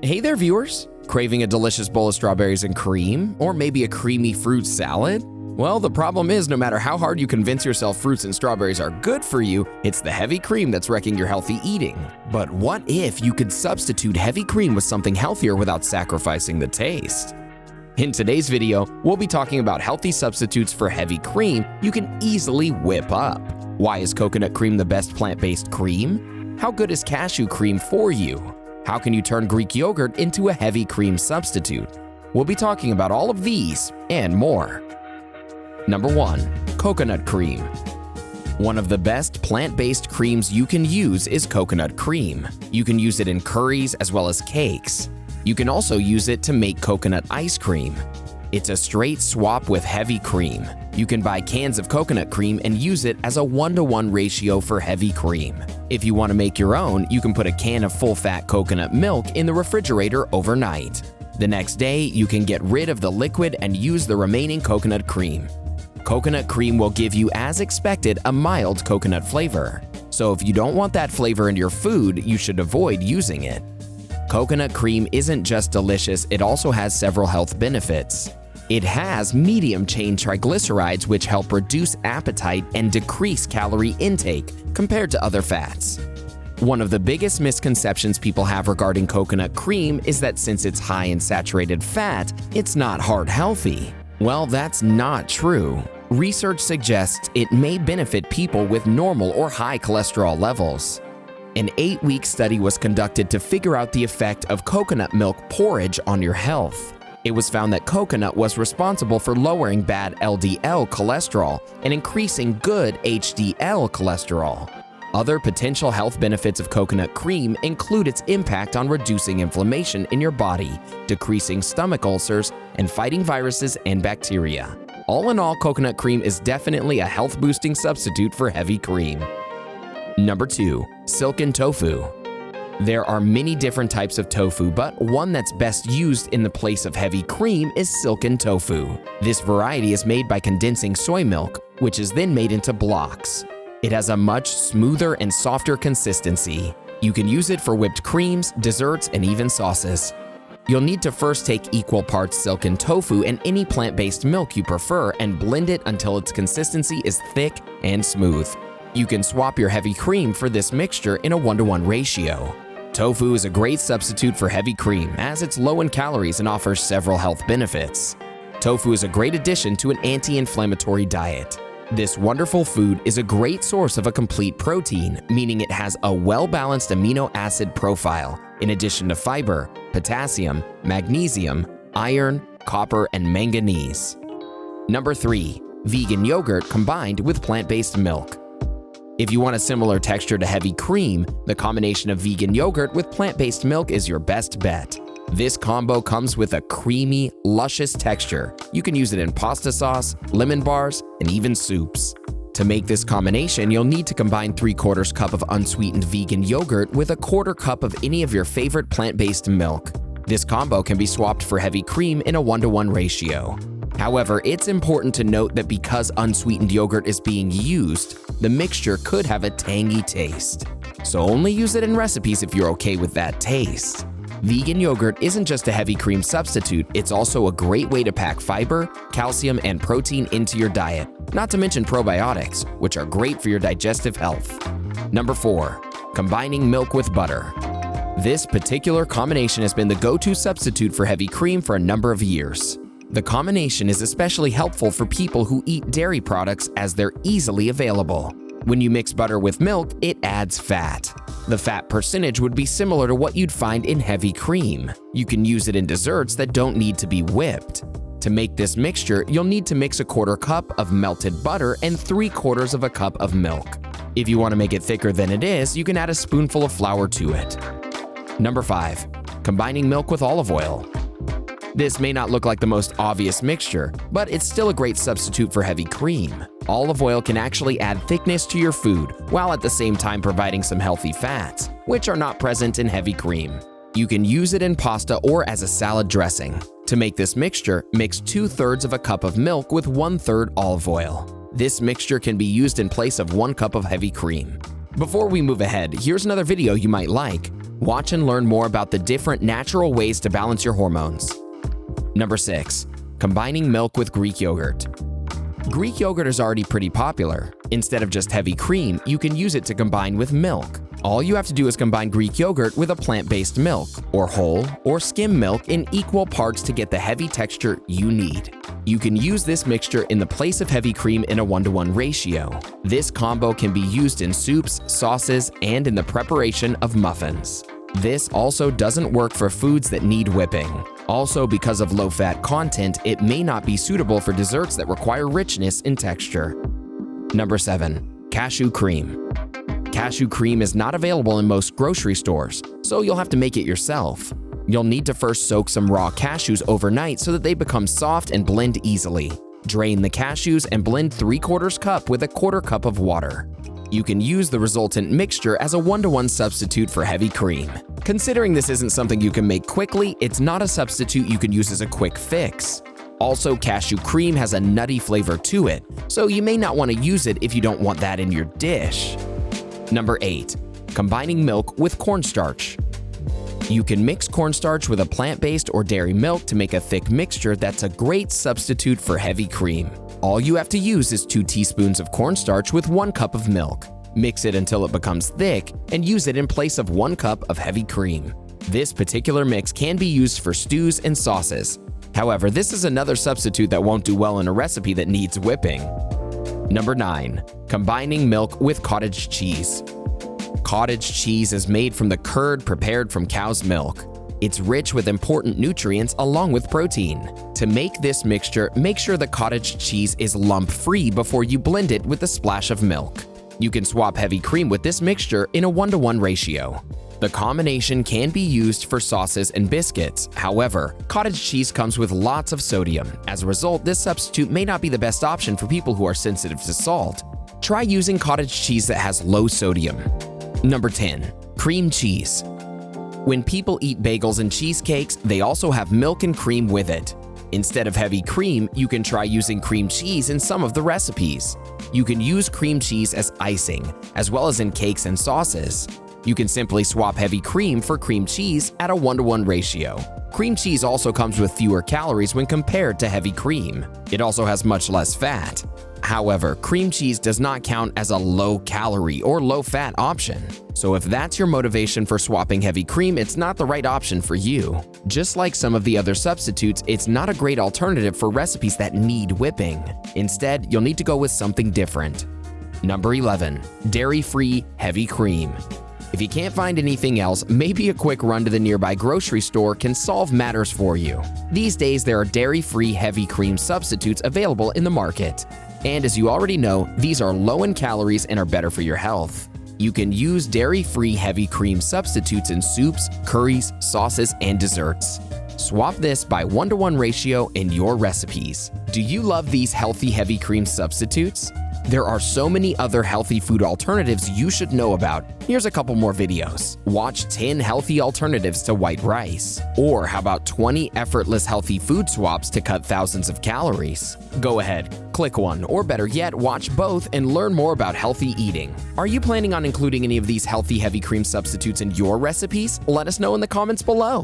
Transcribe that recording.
Hey there, viewers! Craving a delicious bowl of strawberries and cream? Or maybe a creamy fruit salad? Well, the problem is, no matter how hard you convince yourself fruits and strawberries are good for you, it's the heavy cream that's wrecking your healthy eating. But what if you could substitute heavy cream with something healthier without sacrificing the taste? In today's video, we'll be talking about healthy substitutes for heavy cream you can easily whip up. Why is coconut cream the best plant-based cream? How good is cashew cream for you? How can you turn Greek yogurt into a heavy cream substitute? We'll be talking about all of these and more. Number 1. Coconut cream. One of the best plant-based creams you can use is coconut cream. You can use it in curries as well as cakes. You can also use it to make coconut ice cream. It's a straight swap with heavy cream. You can buy cans of coconut cream and use it as a 1-to-1 ratio for heavy cream. If you want to make your own, you can put a can of full-fat coconut milk in the refrigerator overnight. The next day, you can get rid of the liquid and use the remaining coconut cream. Coconut cream will give you, as expected, a mild coconut flavor. So if you don't want that flavor in your food, you should avoid using it. Coconut cream isn't just delicious, it also has several health benefits. It has medium-chain triglycerides which help reduce appetite and decrease calorie intake compared to other fats. One of the biggest misconceptions people have regarding coconut cream is that since it's high in saturated fat, it's not heart healthy. Well, that's not true. Research suggests it may benefit people with normal or high cholesterol levels. An 8-week study was conducted to figure out the effect of coconut milk porridge on your health. It was found that coconut was responsible for lowering bad LDL cholesterol and increasing good HDL cholesterol. Other potential health benefits of coconut cream include its impact on reducing inflammation in your body, decreasing stomach ulcers, and fighting viruses and bacteria. All in all, coconut cream is definitely a health-boosting substitute for heavy cream. Number 2. Silken tofu. There are many different types of tofu, but one that's best used in the place of heavy cream is silken tofu. This variety is made by condensing soy milk, which is then made into blocks. It has a much smoother and softer consistency. You can use it for whipped creams, desserts, and even sauces. You'll need to first take equal parts silken tofu and any plant-based milk you prefer and blend it until its consistency is thick and smooth. You can swap your heavy cream for this mixture in a 1-to-1 ratio. Tofu is a great substitute for heavy cream as it's low in calories and offers several health benefits. Tofu is a great addition to an anti-inflammatory diet. This wonderful food is a great source of a complete protein, meaning it has a well-balanced amino acid profile, in addition to fiber, potassium, magnesium, iron, copper, and manganese. Number 3. Vegan yogurt combined with plant-based milk. If you want a similar texture to heavy cream, the combination of vegan yogurt with plant-based milk is your best bet. This combo comes with a creamy, luscious texture. You can use it in pasta sauce, lemon bars, and even soups. To make this combination, you'll need to combine 3/4 cup of unsweetened vegan yogurt with 1/4 cup of any of your favorite plant-based milk. This combo can be swapped for heavy cream in a 1-to-1 ratio. However, it's important to note that because unsweetened yogurt is being used, the mixture could have a tangy taste. So only use it in recipes if you're okay with that taste. Vegan yogurt isn't just a heavy cream substitute, it's also a great way to pack fiber, calcium, and protein into your diet, not to mention probiotics, which are great for your digestive health. Number 4. Combining milk with butter. This particular combination has been the go-to substitute for heavy cream for a number of years. The combination is especially helpful for people who eat dairy products as they're easily available. When you mix butter with milk, it adds fat. The fat percentage would be similar to what you'd find in heavy cream. You can use it in desserts that don't need to be whipped. To make this mixture, you'll need to mix 1/4 cup of melted butter and 3/4 of a cup of milk. If you want to make it thicker than it is, you can add a spoonful of flour to it. Number 5. Combining milk with olive oil. This may not look like the most obvious mixture, but it's still a great substitute for heavy cream. Olive oil can actually add thickness to your food, while at the same time providing some healthy fats, which are not present in heavy cream. You can use it in pasta or as a salad dressing. To make this mixture, mix 2/3 of a cup of milk with 1/3 olive oil. This mixture can be used in place of 1 cup of heavy cream. Before we move ahead, here's another video you might like. Watch and learn more about the different natural ways to balance your hormones. Number 6. Combining milk with Greek yogurt. Greek yogurt is already pretty popular. Instead of just heavy cream, you can use it to combine with milk. All you have to do is combine Greek yogurt with a plant-based milk, or whole, or skim milk in equal parts to get the heavy texture you need. You can use this mixture in the place of heavy cream in a 1-to-1 ratio. This combo can be used in soups, sauces, and in the preparation of muffins. This also doesn't work for foods that need whipping. Also, because of low-fat content, it may not be suitable for desserts that require richness in texture. Number 7. Cashew cream. Cashew cream is not available in most grocery stores, so you'll have to make it yourself. You'll need to first soak some raw cashews overnight so that they become soft and blend easily. Drain the cashews and blend 3/4 cup with a 1/4 cup of water. You can use the resultant mixture as a 1-to-1 substitute for heavy cream. Considering this isn't something you can make quickly, it's not a substitute you can use as a quick fix. Also, cashew cream has a nutty flavor to it, so you may not want to use it if you don't want that in your dish. Number 8. Combining milk with cornstarch. You can mix cornstarch with a plant-based or dairy milk to make a thick mixture that's a great substitute for heavy cream. All you have to use is 2 teaspoons of cornstarch with 1 cup of milk. Mix it until it becomes thick and use it in place of 1 cup of heavy cream. This particular mix can be used for stews and sauces. However, this is another substitute that won't do well in a recipe that needs whipping. Number 9. Combining milk with cottage cheese. Cottage cheese is made from the curd prepared from cow's milk. It's rich with important nutrients along with protein. To make this mixture, make sure the cottage cheese is lump-free before you blend it with a splash of milk. You can swap heavy cream with this mixture in a 1-to-1 ratio. The combination can be used for sauces and biscuits. However, cottage cheese comes with lots of sodium. As a result, this substitute may not be the best option for people who are sensitive to salt. Try using cottage cheese that has low sodium. Number 10. Cream cheese. When people eat bagels and cheesecakes, they also have milk and cream with it. Instead of heavy cream, you can try using cream cheese in some of the recipes. You can use cream cheese as icing, as well as in cakes and sauces. You can simply swap heavy cream for cream cheese at a 1-to-1 ratio. Cream cheese also comes with fewer calories when compared to heavy cream. It also has much less fat. However, cream cheese does not count as a low-calorie or low-fat option. So if that's your motivation for swapping heavy cream, it's not the right option for you. Just like some of the other substitutes, it's not a great alternative for recipes that need whipping. Instead, you'll need to go with something different. Number 11. Dairy-free heavy cream. If you can't find anything else, maybe a quick run to the nearby grocery store can solve matters for you. These days, there are dairy-free heavy cream substitutes available in the market. And as you already know, these are low in calories and are better for your health. You can use dairy-free heavy cream substitutes in soups, curries, sauces, and desserts. Swap this by 1-to-1 ratio in your recipes. Do you love these healthy heavy cream substitutes? There are so many other healthy food alternatives you should know about. Here's a couple more videos. Watch 10 healthy alternatives to white rice. Or how about 20 effortless healthy food swaps to cut thousands of calories? Go ahead, click one, or better yet, watch both and learn more about healthy eating. Are you planning on including any of these healthy heavy cream substitutes in your recipes? Let us know in the comments below.